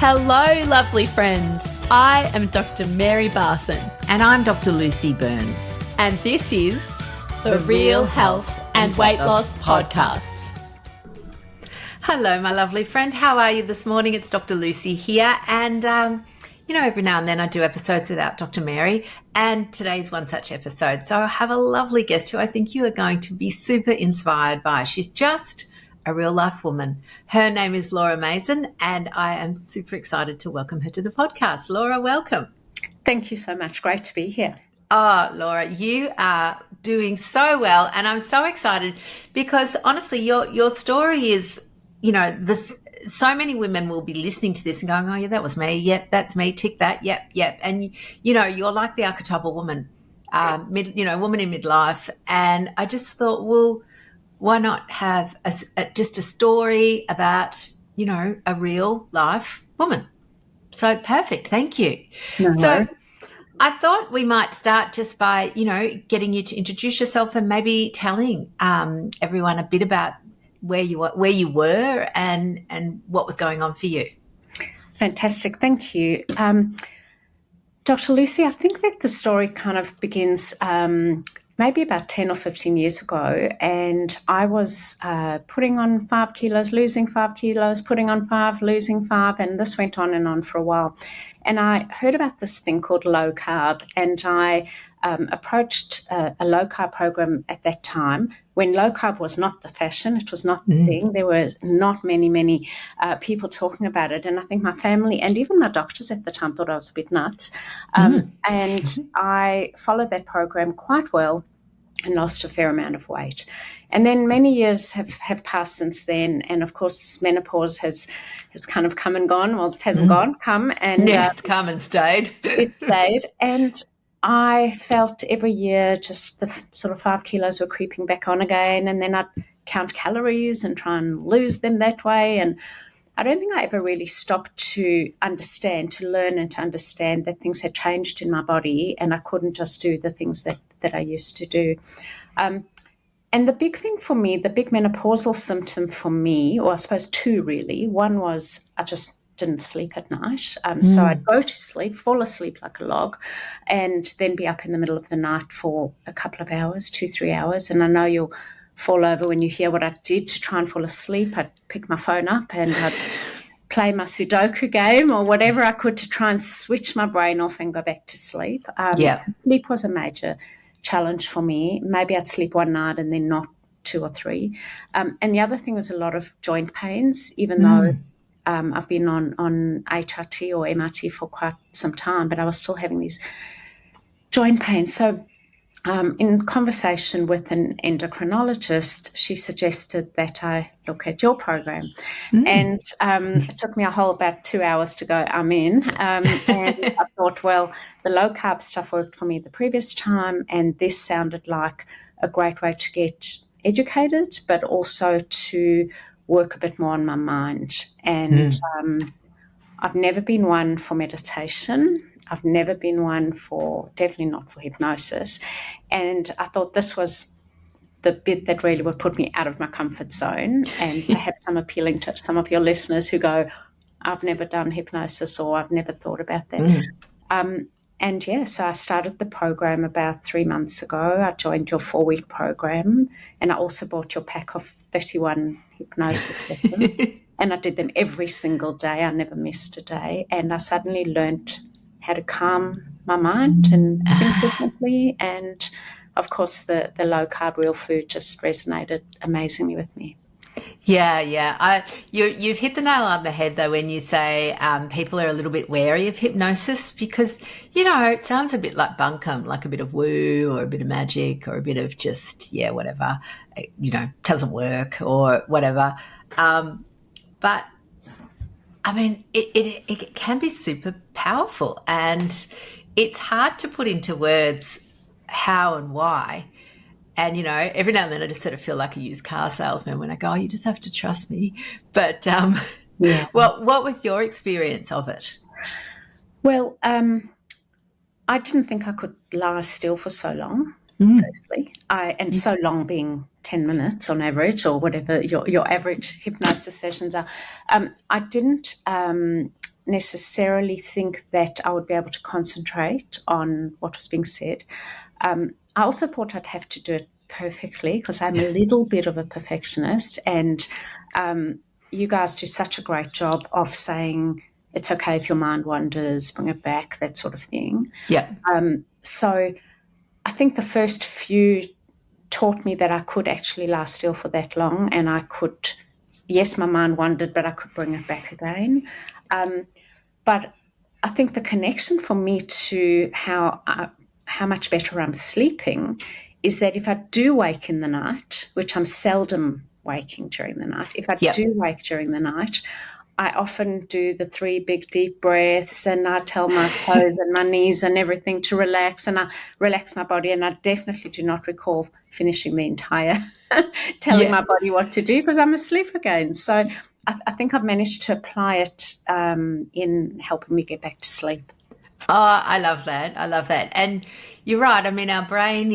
Hello, lovely friend. I am Dr. Mary Barson. And I'm Dr. Lucy Burns. And this is the Real Health and Weight Loss Podcast. Hello, my lovely friend. How are you this morning? It's Dr. Lucy here. And, every now and then I do episodes without Dr. Mary. And today's one such episode. So I have a lovely guest who I think you are going to be super inspired by. She's just a real life woman. Her name is Laura Mason, and I am super excited to welcome her to the podcast. Laura, welcome. Thank you so much. Great to be here. Oh, Laura, you are doing so well, and I'm so excited because honestly, your story is, so many women will be listening to this and going, oh yeah, that was me. Yep, that's me. Tick that. Yep. And you're like the archetypal woman, woman in midlife. And I just thought, well, why not have just a story about, a real life woman? So perfect. Thank you. No. So I thought we might start just by, getting you to introduce yourself and maybe telling everyone a bit about where you were and what was going on for you. Fantastic. Thank you. Dr. Lucy, I think that the story kind of begins maybe about 10 or 15 years ago, and I was putting on 5 kilos, losing 5 kilos, putting on 5, losing 5, and this went on and on for a while. And I heard about this thing called low carb, and I approached a low carb program at that time when low carb was not the fashion. It was not the thing. There were not many people talking about it. And I think my family and even my doctors at the time thought I was a bit nuts. And I followed that program quite well and lost a fair amount of weight. And then many years have passed since then. And of course, menopause has kind of come and gone. Well, it hasn't come. And it's come and stayed. It stayed. And I felt every year just the sort of 5 kilos were creeping back on again. And then I'd count calories and try and lose them that way. And I don't think I ever really stopped to learn and to understand that things had changed in my body and I couldn't just do the things that I used to do. And the big thing for me, the big menopausal symptom for me, or I suppose two really, one was I just didn't sleep at night. So I'd go to sleep, fall asleep like a log, and then be up in the middle of the night for a couple of hours, 2-3 hours. And I know you'll fall over when you hear what I did to try and fall asleep. I'd pick my phone up and I'd play my Sudoku game or whatever I could to try and switch my brain off and go back to sleep. So sleep was a major challenge for me. Maybe I'd sleep one night and then not 2 or 3. And the other thing was a lot of joint pains, even though I've been on HRT or MRT for quite some time, but I was still having these joint pains. So in conversation with an endocrinologist, she suggested that I look at your program. And it took me a whole about 2 hours to go, I'm in. And I thought, well, the low carb stuff worked for me the previous time, and this sounded like a great way to get educated, but also to work a bit more on my mind. And I've never been one for meditation. I've never been one definitely not for hypnosis. And I thought this was the bit that really would put me out of my comfort zone and perhaps I'm appealing to some of your listeners who go, I've never done hypnosis or I've never thought about that. So I started the program about 3 months ago. I joined your 4-week program, and I also bought your pack of 31 hypnosis sessions. And I did them every single day. I never missed a day. And I suddenly learned how to calm my mind and think differently. And, of course, the low-carb real food just resonated amazingly with me. Yeah. You've hit the nail on the head, though, when you say people are a little bit wary of hypnosis because, it sounds a bit like bunkum, like a bit of woo or a bit of magic or a bit of just, whatever, doesn't work or whatever. But, I mean, it can be super powerful and it's hard to put into words how and why. And, every now and then I just sort of feel like a used car salesman when I go, oh, you just have to trust me. But what was your experience of it? Well, I didn't think I could lie still for so long, firstly. And so long being 10 minutes on average or whatever your average hypnosis sessions are. I didn't necessarily think that I would be able to concentrate on what was being said. I also thought I'd have to do it perfectly because I'm a little bit of a perfectionist, and you guys do such a great job of saying it's okay if your mind wanders, bring it back, that sort of thing. Yeah. So I think the first few taught me that I could actually lie still for that long, and I could, yes, my mind wandered, but I could bring it back again. But I think the connection for me to how much better I'm sleeping is that if I do wake in the night, which I'm seldom waking during the night, if I do wake during the night, I often do the 3 big deep breaths, and I tell my toes and my knees and everything to relax, and I relax my body, and I definitely do not recall finishing the entire telling my body what to do because I'm asleep again. So I think I've managed to apply it in helping me get back to sleep. Oh, I love that. I love that. And you're right. I mean, our brain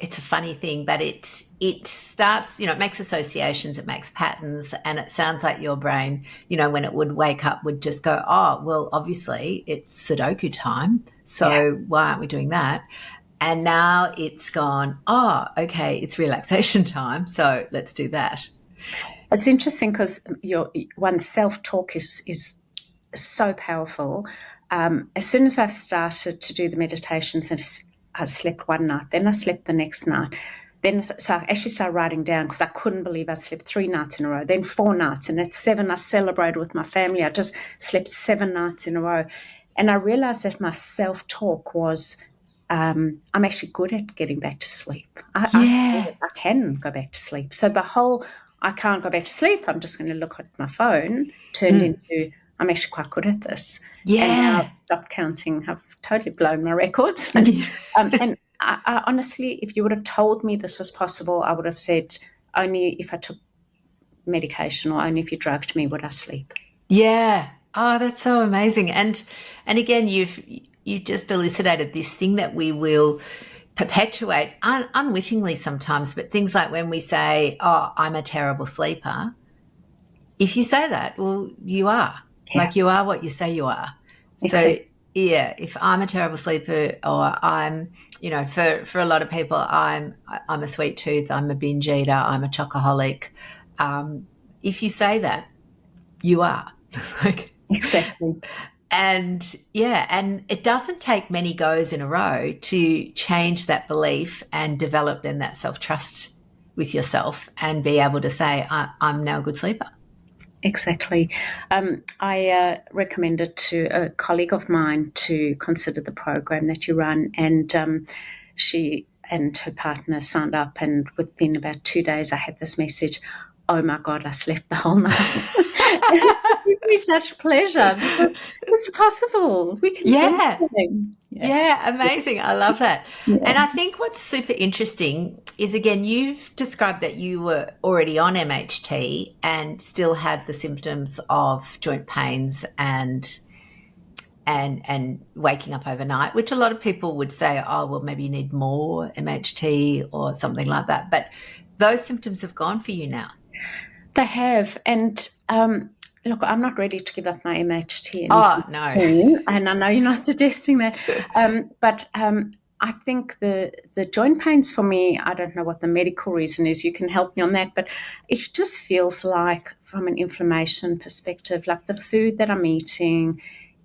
it's a funny thing, but it starts, it makes associations, it makes patterns, and it sounds like your brain, when it would wake up, would just go, oh, well, obviously it's Sudoku time, so why aren't we doing that? And now it's gone, oh, okay, it's relaxation time, so let's do that. It's interesting because one's self-talk is so powerful. As soon as I started to do the meditations, and I slept one night, then I slept the next night. So I actually started writing down because I couldn't believe I slept 3 nights in a row, then 4 nights, and at 7 I celebrated with my family. I just slept 7 nights in a row. And I realized that my self-talk was, I'm actually good at getting back to sleep. I can go back to sleep. So the whole, I can't go back to sleep, I'm just going to look at my phone, turned into, I'm actually quite good at this. Yeah. And now I've stopped counting. I've totally blown my records. And I honestly, if you would have told me this was possible, I would have said only if I took medication or only if you drugged me would I sleep. Yeah. Oh, that's so amazing. And again, you just elucidated this thing that we will perpetuate unwittingly sometimes, but things like when we say, oh, I'm a terrible sleeper, if you say that, well, you are. Yeah. Like you are what you say you are. Exactly. So, yeah, if I'm a terrible sleeper, or I'm, for a lot of people, I'm a sweet tooth, I'm a binge eater, I'm a chocoholic. If you say that, you are. Exactly. And it doesn't take many goes in a row to change that belief and develop then that self-trust with yourself and be able to say, I'm now a good sleeper. Exactly. I recommended to a colleague of mine to consider the program that you run, and she and her partner signed up, and within about 2 days I had this message, oh my God, I slept the whole night. It gives me such pleasure because it's possible. We can sleep anything. Yeah, amazing. I love that. Yeah. And I think what's super interesting is, again, you've described that you were already on MHT and still had the symptoms of joint pains and waking up overnight, which a lot of people would say, oh, well, maybe you need more MHT or something like that. But those symptoms have gone for you now. They have. And look, I'm not ready to give up my MHT no. soon, and I know you're not suggesting that. But I think the joint pains for me, I don't know what the medical reason is. You can help me on that. But it just feels like, from an inflammation perspective, like the food that I'm eating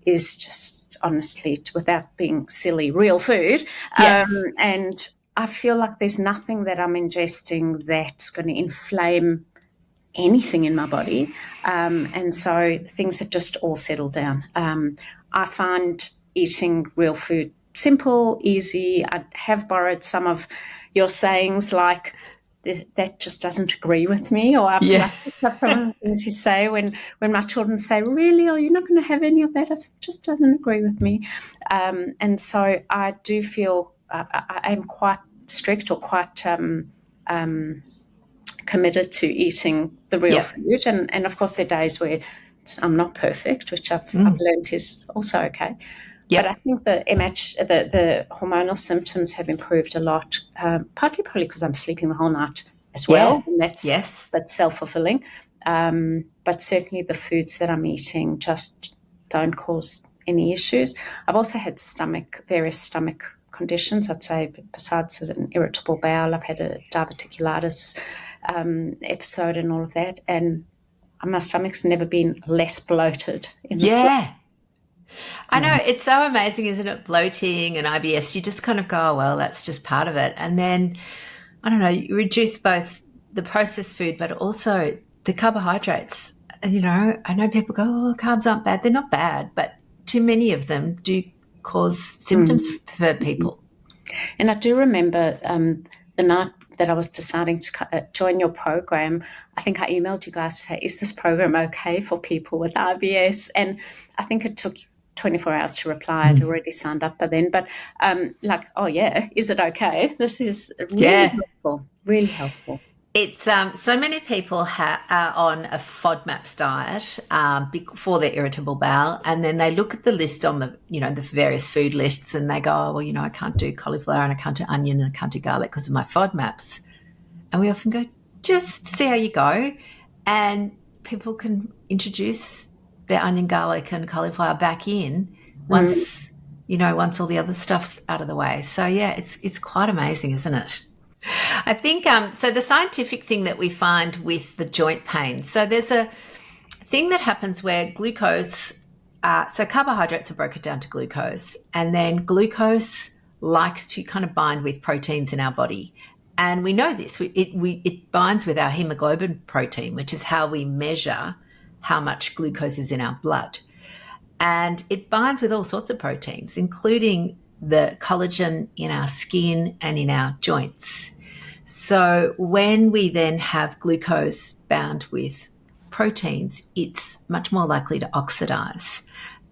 is just, honestly, without being silly, real food. Yes. And I feel like there's nothing that I'm ingesting that's going to inflame anything in my body. And so things have just all settled down. I find eating real food simple, easy. I have borrowed some of your sayings, like that just doesn't agree with me, or I've picked up some of the things you say when my children say, really, are you not going to have any of that? It just doesn't agree with me. And so I do feel I am quite strict, or quite committed to eating the real food. And of course there are days where I'm not perfect, which I've learned is also okay. Yep. But I think the hormonal symptoms have improved a lot, partly probably because I'm sleeping the whole night as well. And that's self-fulfilling. But certainly the foods that I'm eating just don't cause any issues. I've also had various stomach conditions. I'd say besides an irritable bowel, I've had a diverticulitis episode and all of that, and my stomach's never been less bloated in its life. I know, it's so amazing, isn't it? Bloating and IBS, you just kind of go, oh, well, that's just part of it. And then, I don't know, you reduce both the processed food, but also the carbohydrates. And, you know, I know people go, oh, carbs aren't bad. They're not bad, but too many of them do cause symptoms for people. And I do remember the night that I was deciding to join your program, I think I emailed you guys to say, is this program okay for people with IBS? And I think it took 24 hours to reply. I'd already signed up by then. But oh, yeah, is it okay? This is really helpful, really helpful. It's so many people are on a FODMAPs diet for their irritable bowel, and then they look at the list on the various food lists, and they go, oh, well, I can't do cauliflower and I can't do onion and I can't do garlic because of my FODMAPs. And we often go, just see how you go, and people can introduce their onion, garlic, and cauliflower back in once all the other stuff's out of the way. So yeah, it's quite amazing, isn't it? I think so the scientific thing that we find with the joint pain, so there's a thing that happens where glucose, so carbohydrates are broken down to glucose, and then glucose likes to kind of bind with proteins in our body. And we know this, it binds with our hemoglobin protein, which is how we measure how much glucose is in our blood. And it binds with all sorts of proteins, including the collagen in our skin and in our joints. So when we then have glucose bound with proteins, it's much more likely to oxidize.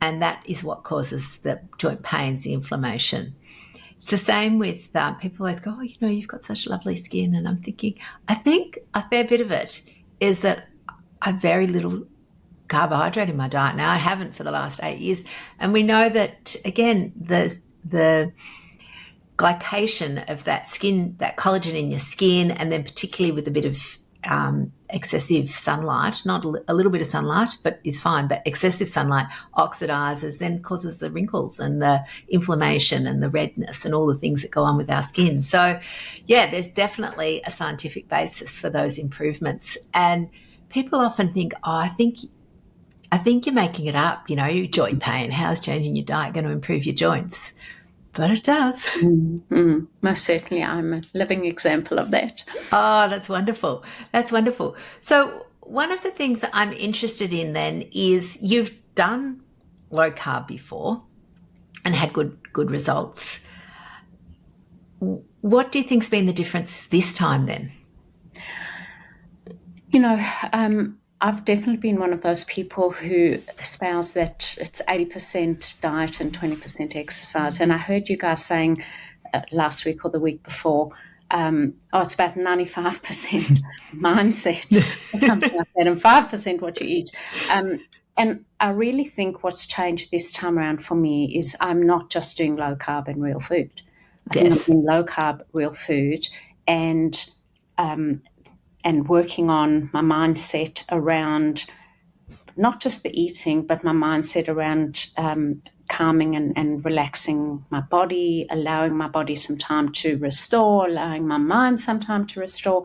And that is what causes the joint pains, the inflammation. It's the same with people always go, oh, you've got such lovely skin. And I'm thinking, I think a fair bit of it is that I have very little carbohydrate in my diet now. I haven't for the last 8 years. And we know that, again, the glycation of that skin, that collagen in your skin, and then particularly with a bit of excessive sunlight, not a little bit of sunlight, but is fine, but excessive sunlight oxidizes, then causes the wrinkles and the inflammation and the redness and all the things that go on with our skin. So, yeah, there's definitely a scientific basis for those improvements. And people often think, oh, I think you're making it up, joint pain. How's changing your diet going to improve your joints? But it does. Mm-hmm. Most certainly, I'm a living example of that. Oh, that's wonderful. That's wonderful. So one of the things that I'm interested in then is you've done low carb before and had good results. What do you think's been the difference this time then? I've definitely been one of those people who espouse that it's 80% diet and 20% exercise. And I heard you guys saying last week or the week before, it's about 95% mindset or something like that, and 5% what you eat. And I really think what's changed this time around for me is I'm not just doing low carb and real food. I think I'm doing low carb, real food, and working on my mindset around not just the eating, but my mindset around calming and relaxing my body, allowing my body some time to restore, allowing my mind some time to restore.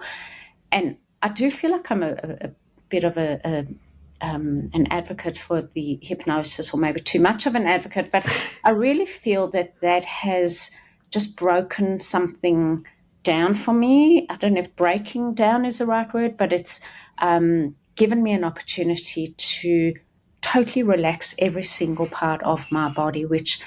And I do feel like I'm a bit of an advocate for the hypnosis, or maybe too much of an advocate, but I really feel that has just broken something down for me. I don't know if breaking down is the right word, but it's given me an opportunity to totally relax every single part of my body, which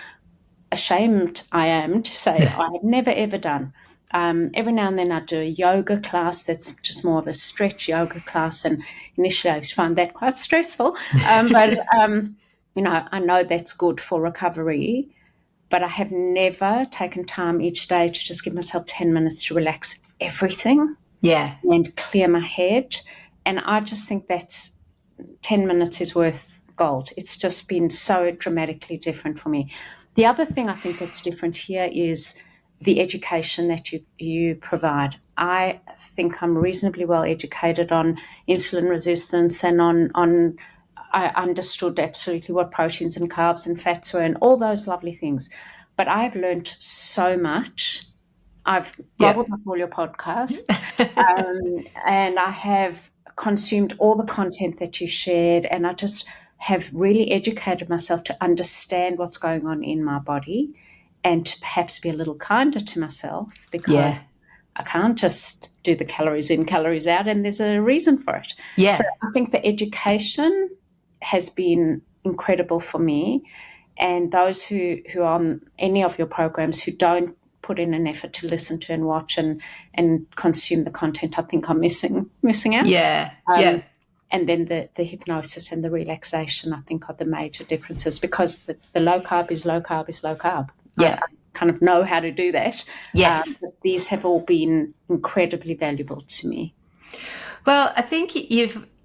ashamed I am to say I have never ever done. Every now and then I do a yoga class that's just more of a stretch yoga class, and initially I used to find that quite stressful, but I know that's good for recovery. But I have never taken time each day to just give myself 10 minutes to relax everything. Yeah. And clear my head. And I just think that's 10 minutes is worth gold. It's just been so dramatically different for me. The other thing I think that's different here is the education that you provide. I think I'm reasonably well educated on insulin resistance and on I understood absolutely what proteins and carbs and fats were and all those lovely things. But I've learned so much. I've gobbled up all your podcasts, and I have consumed all the content that you shared, and I just have really educated myself to understand what's going on in my body and to perhaps be a little kinder to myself, because I can't just do the calories in, calories out, and there's a reason for it. Yeah. So I think the education has been incredible for me, and those who are on any of your programs who don't put in an effort to listen to and watch and consume the content, I think are missing out. Yeah. And then the hypnosis and the relaxation, I think, are the major differences, because the low carb is low carb is low carb. Yeah. I kind of know how to do that. Yes. But these have all been incredibly valuable to me. Well, I think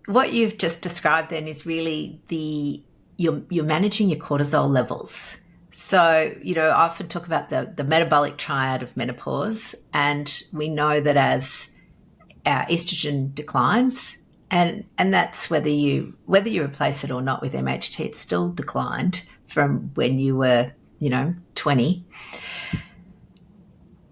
what you've just described then is really you're managing your cortisol levels. So, I often talk about the metabolic triad of menopause, and we know that as our estrogen declines, and that's whether you replace it or not with MHT, it's still declined from when you were, 20.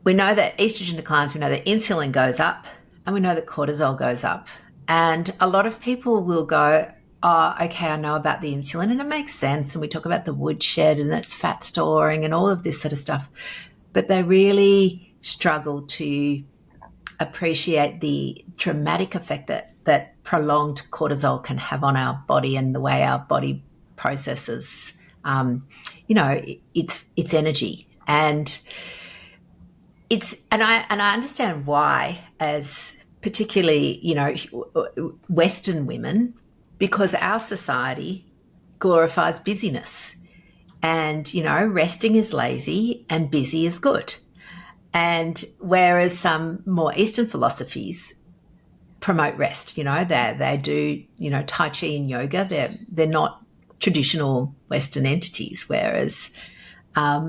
We know that estrogen declines, we know that insulin goes up, and we know that cortisol goes up. And a lot of people will go, oh, okay, I know about the insulin and it makes sense. And we talk about the woodshed and that's fat storing and all of this sort of stuff. But they really struggle to appreciate the dramatic effect that prolonged cortisol can have on our body and the way our body processes, its energy. And I understand why, as particularly, Western women, because our society glorifies busyness, and, resting is lazy and busy is good. And whereas some more Eastern philosophies promote rest, they do, Tai Chi and yoga, they're not traditional Western entities. Whereas,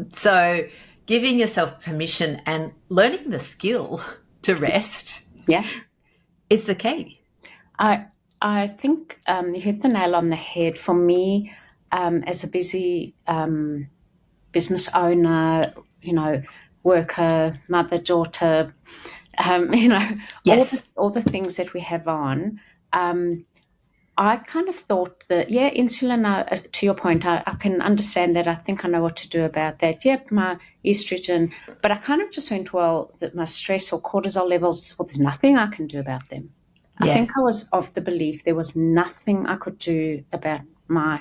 so giving yourself permission and learning the skill to rest is the key. I think you hit the nail on the head. For me, as a busy business owner, worker, mother, daughter, Yes. all the things that we have on, I kind of thought that, insulin, to your point, I can understand that. I think I know what to do about that. Yep, my estrogen. But I kind of just went, that my stress or cortisol levels, there's nothing I can do about them. Yeah. I think I was of the belief there was nothing I could do about my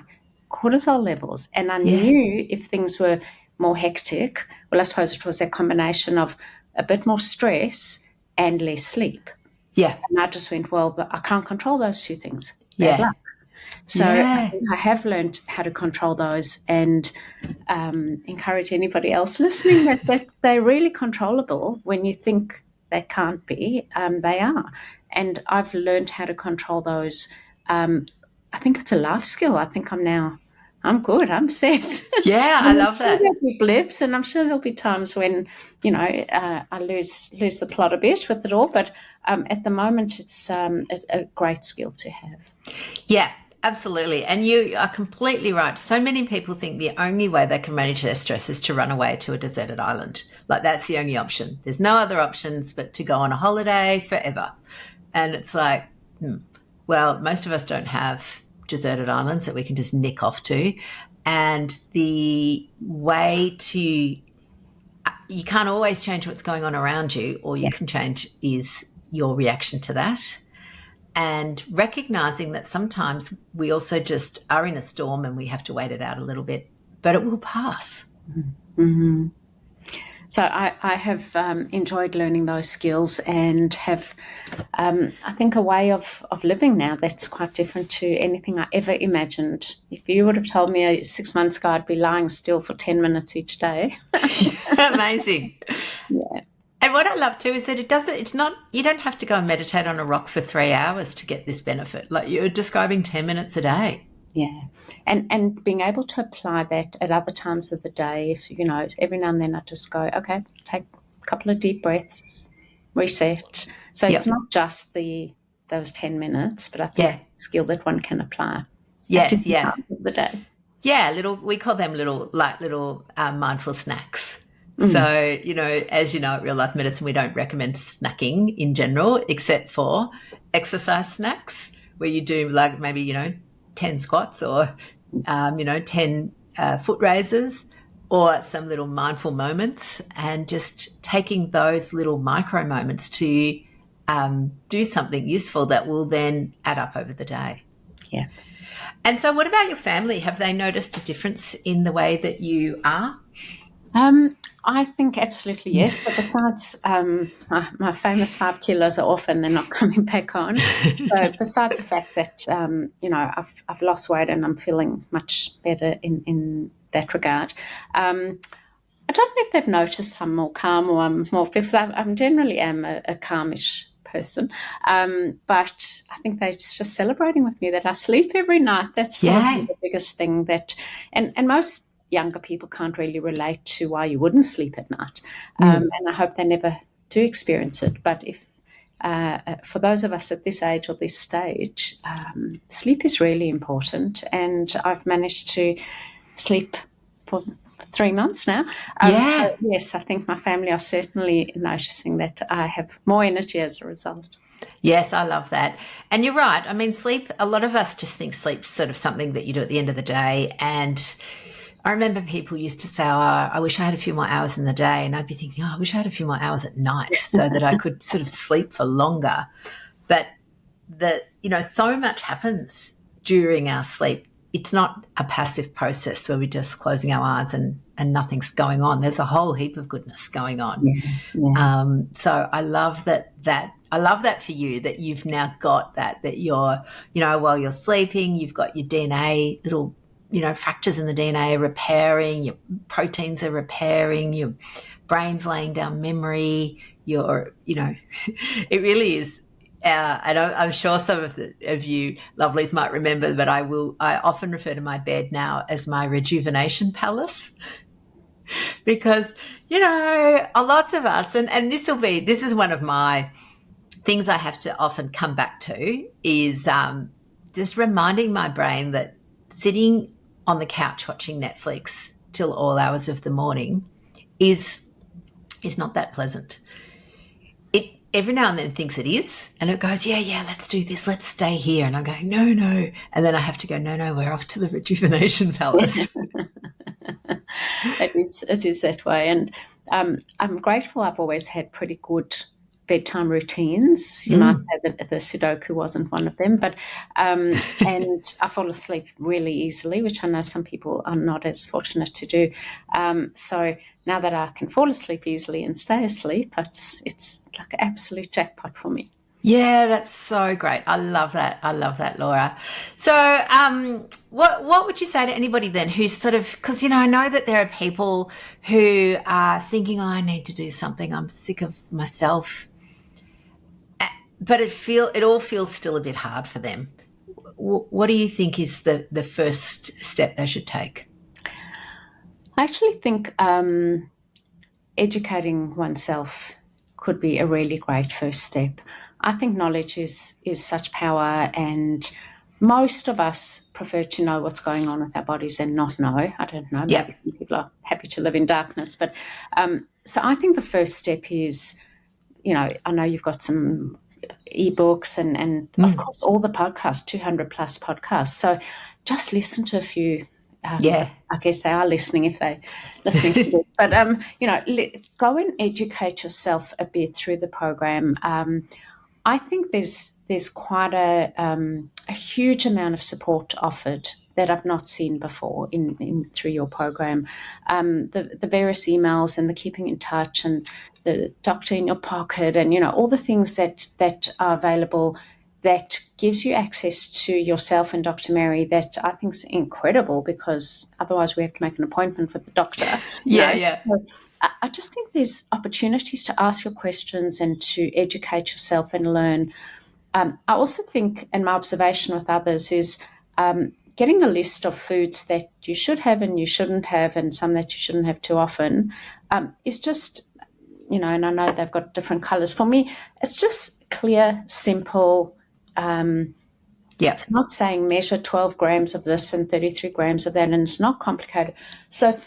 cortisol levels. And I knew if things were more hectic, I suppose it was a combination of a bit more stress and less sleep. Yeah. And I just went, I can't control those two things. Yeah. Bad luck. So I think I have learned how to control those, and encourage anybody else listening that they're really controllable. When you think they can't be, they are. And I've learned how to control those. I think it's a life skill. I think I'm good. I'm set. Yeah, I love that. There'll be blips, and I'm sure there'll be times when, I lose the plot a bit with it all. But at the moment, it's a great skill to have. Yeah, absolutely. And you are completely right. So many people think the only way they can manage their stress is to run away to a deserted island. Like, that's the only option. There's no other options but to go on a holiday forever. And it's like, well, most of us don't have deserted islands that we can just nick off to. And the way you can't always change what's going on around you. All you can change is your reaction to that. And recognizing that sometimes we also just are in a storm and we have to wait it out a little bit, but it will pass. Mm-hmm. So I have enjoyed learning those skills, and have, I think, a way of living now that's quite different to anything I ever imagined. If you would have told me 6 months ago I'd be lying still for 10 minutes each day. Amazing. Yeah. And what I love too is that you don't have to go and meditate on a rock for 3 hours to get this benefit. Like, you're describing 10 minutes a day. Yeah. And being able to apply that at other times of the day, if, every now and then I just go, okay, take a couple of deep breaths, reset. So it's not just those 10 minutes, but I think it's a skill that one can apply. at Yes, different yeah. times of the day. Yeah, we call them little mindful snacks. Mm. So, as you know, at Real Life Medicine, we don't recommend snacking in general, except for exercise snacks, where you do like maybe, 10 squats or, 10 foot raises, or some little mindful moments, and just taking those little micro moments to do something useful that will then add up over the day. Yeah. And so what about your family? Have they noticed a difference in the way that you are? I think absolutely yes. So besides my famous 5 kilos are off and they're not coming back on. So besides the fact that I've lost weight and I'm feeling much better in that regard. I don't know if they've noticed I'm more calm or I'm more, because I'm generally am a calmish person. But I think they're just celebrating with me that I sleep every night. That's probably Yeah. the biggest thing that, and most younger people can't really relate to why you wouldn't sleep at night. And I hope they never do experience it. But if for those of us at this age or this stage, sleep is really important. And I've managed to sleep for 3 months now. Yeah. So yes, I think my family are certainly noticing that I have more energy as a result. Yes, I love that. And you're right. I mean, sleep, a lot of us just think sleep's sort of something that you do at the end of the day. And I remember people used to say, I wish I had a few more hours in the day. And I'd be thinking, I wish I had a few more hours at night so that I could sort of sleep for longer. But so much happens during our sleep. It's not a passive process where we're just closing our eyes and nothing's going on. There's a whole heap of goodness going on. Yeah. So I love that I love that for you, that you've now got that you're, while you're sleeping, you've got your DNA, little, fractures in the DNA are repairing, your proteins are repairing, your brain's laying down memory, it really is. And I'm sure some of you lovelies might remember, but I often refer to my bed now as my rejuvenation palace, because, lots of us, and this is one of my things I have to often come back to, is just reminding my brain that sitting on the couch watching Netflix till all hours of the morning is not that pleasant. It every now and then thinks it is, and it goes, yeah, let's do this, let's stay here. And I'm going, no. And then I have to go, no, we're off to the rejuvenation palace. It is that way. And I'm grateful I've always had pretty good bedtime routines. You might say that the Sudoku wasn't one of them, but and I fall asleep really easily, which I know some people are not as fortunate to do. So now that I can fall asleep easily and stay asleep, it's like an absolute jackpot for me. Yeah, that's so great. I love that. Laura. So what would you say to anybody then who's sort of, because, I know that there are people who are thinking, I need to do something, I'm sick of myself, but it all feels still a bit hard for them. What do you think is the first step they should take? I actually think educating oneself could be a really great first step. I think knowledge is such power, and most of us prefer to know what's going on with our bodies than not know. I don't know. Maybe some people are happy to live in darkness. But so I think the first step is, I know you've got some ebooks and of course all the podcasts, 200 plus podcasts. So just listen to a few. I guess they are listening if they're listening to this. But, go and educate yourself a bit through the program. I think there's quite a huge amount of support offered that I've not seen before in through your program. The various emails and the keeping in touch and the doctor in your pocket and, all the things that are available that gives you access to yourself and Dr. Mary, that I think is incredible, because otherwise we have to make an appointment with the doctor. So I just think there's opportunities to ask your questions and to educate yourself and learn. I also think, and my observation with others is getting a list of foods that you should have and you shouldn't have, and some that you shouldn't have too often, is just, and I know they've got different colours. For me, it's just clear, simple, Yeah. It's not saying measure 12 grams of this and 33 grams of that, and it's not complicated. So,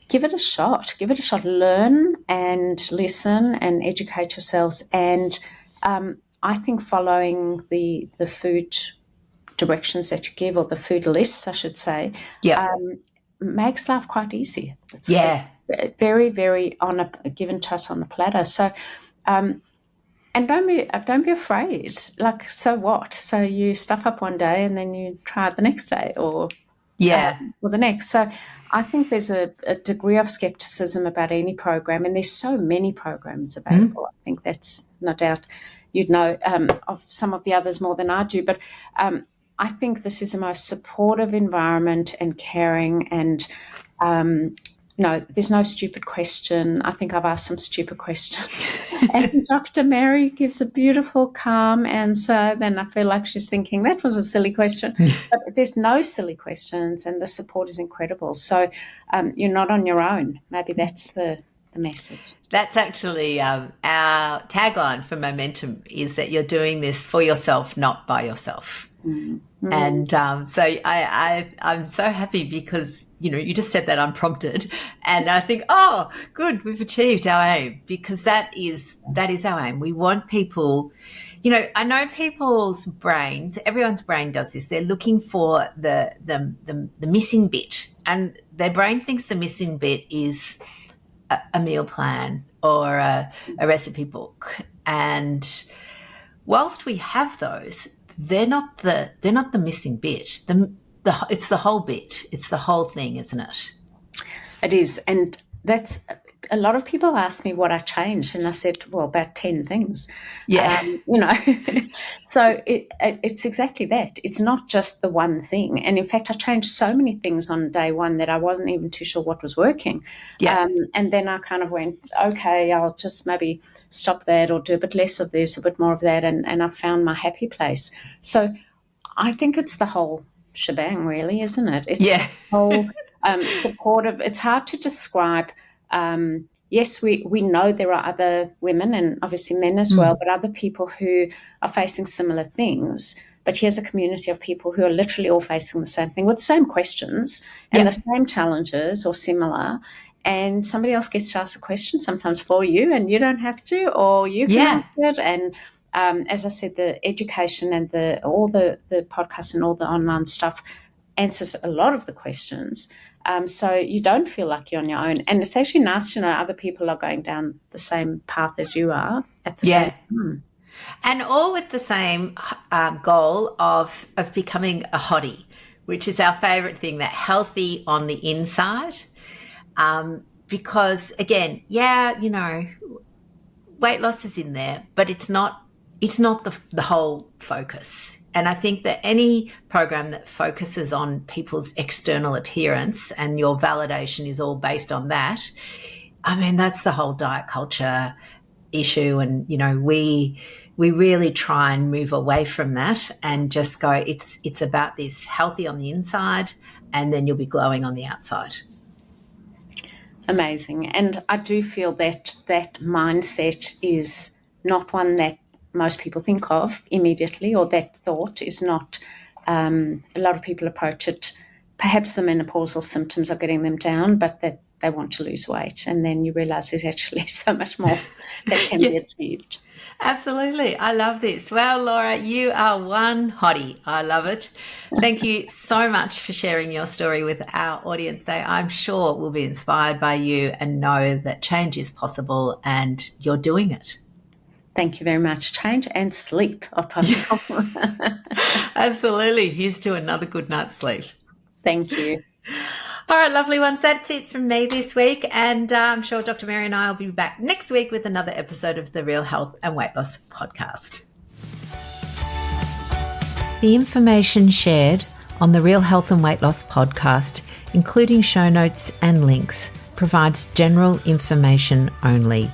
give it a shot. Give it a shot. Learn and listen and educate yourselves. And I think following the food directions that you give, or the food lists, I should say, makes life quite easy. It's very, very given to us on a platter. So, and don't be afraid. Like, so what? So you stuff up one day and then you try it the next day, or the next. So I think there's a degree of skepticism about any program, and there's so many programs available. I think that's no doubt. You'd know of some of the others more than I do, but I think this is the most supportive environment and caring, and there's no stupid question. I think I've asked some stupid questions. And Dr. Mary gives a beautiful, calm answer. Then I feel like she's thinking, that was a silly question. But there's no silly questions, and the support is incredible. So you're not on your own. Maybe that's the message. That's actually our tagline for Momentum, is that you're doing this for yourself, not by yourself. Mm-hmm. And so I'm so happy because, you just said that unprompted, and I think, oh, good, we've achieved our aim, because that is our aim. We want people, I know people's brains, everyone's brain does this. They're looking for the missing bit, and their brain thinks the missing bit is a meal plan or a recipe book. And whilst we have those, they're not the missing bit. It's the whole bit. It's the whole thing, isn't it? It is, and that's a lot of people ask me what I changed, and I said, well, about 10 things. Yeah. So it's exactly that. It's not just the one thing. And in fact, I changed so many things on day one that I wasn't even too sure what was working. Yeah. And then I kind of went, okay, I'll just maybe stop that, or do a bit less of this, a bit more of that. And I found my happy place. So I think it's the whole shebang, really, isn't it? It's the whole supportive. It's hard to describe. Yes, we know there are other women, and obviously men as well, but other people who are facing similar things. But here's a community of people who are literally all facing the same thing with the same questions and the same challenges or similar. And somebody else gets to ask a question sometimes for you, and you don't have to, or you can ask it. And as I said, the education and all the podcasts and all the online stuff answers a lot of the questions. So you don't feel like you're on your own. And it's actually nice to know other people are going down the same path as you are at the same time. And all with the same goal of becoming a hottie, which is our favourite thing, that healthy on the inside. Because, again, weight loss is in there, but it's not the whole focus. And I think that any program that focuses on people's external appearance and your validation is all based on that, I mean, that's the whole diet culture issue. And, we really try and move away from that and just go, it's about this healthy on the inside, and then you'll be glowing on the outside. Amazing. And I do feel that mindset is not one that most people think of immediately, or that thought is not. A lot of people approach it, perhaps the menopausal symptoms are getting them down, but that they want to lose weight. And then you realise there's actually so much more that can be achieved. Absolutely. I love this. Well, Laura, you are one hottie. I love it. Thank you so much for sharing your story with our audience today. I'm sure we'll be inspired by you and know that change is possible, and you're doing it. Thank you very much. Change and sleep are possible. Absolutely. Here's to another good night's sleep. Thank you. All right, lovely ones. That's it from me this week. And I'm sure Dr. Mary and I will be back next week with another episode of the Real Health and Weight Loss podcast. The information shared on the Real Health and Weight Loss podcast, including show notes and links, provides general information only.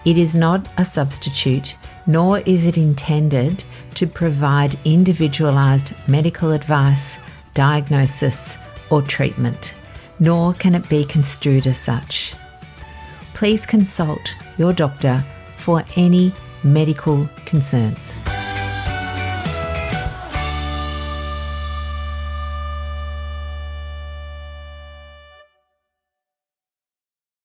It is not a substitute, nor is it intended to provide individualised medical advice, diagnosis, or treatment, nor can it be construed as such. Please consult your doctor for any medical concerns.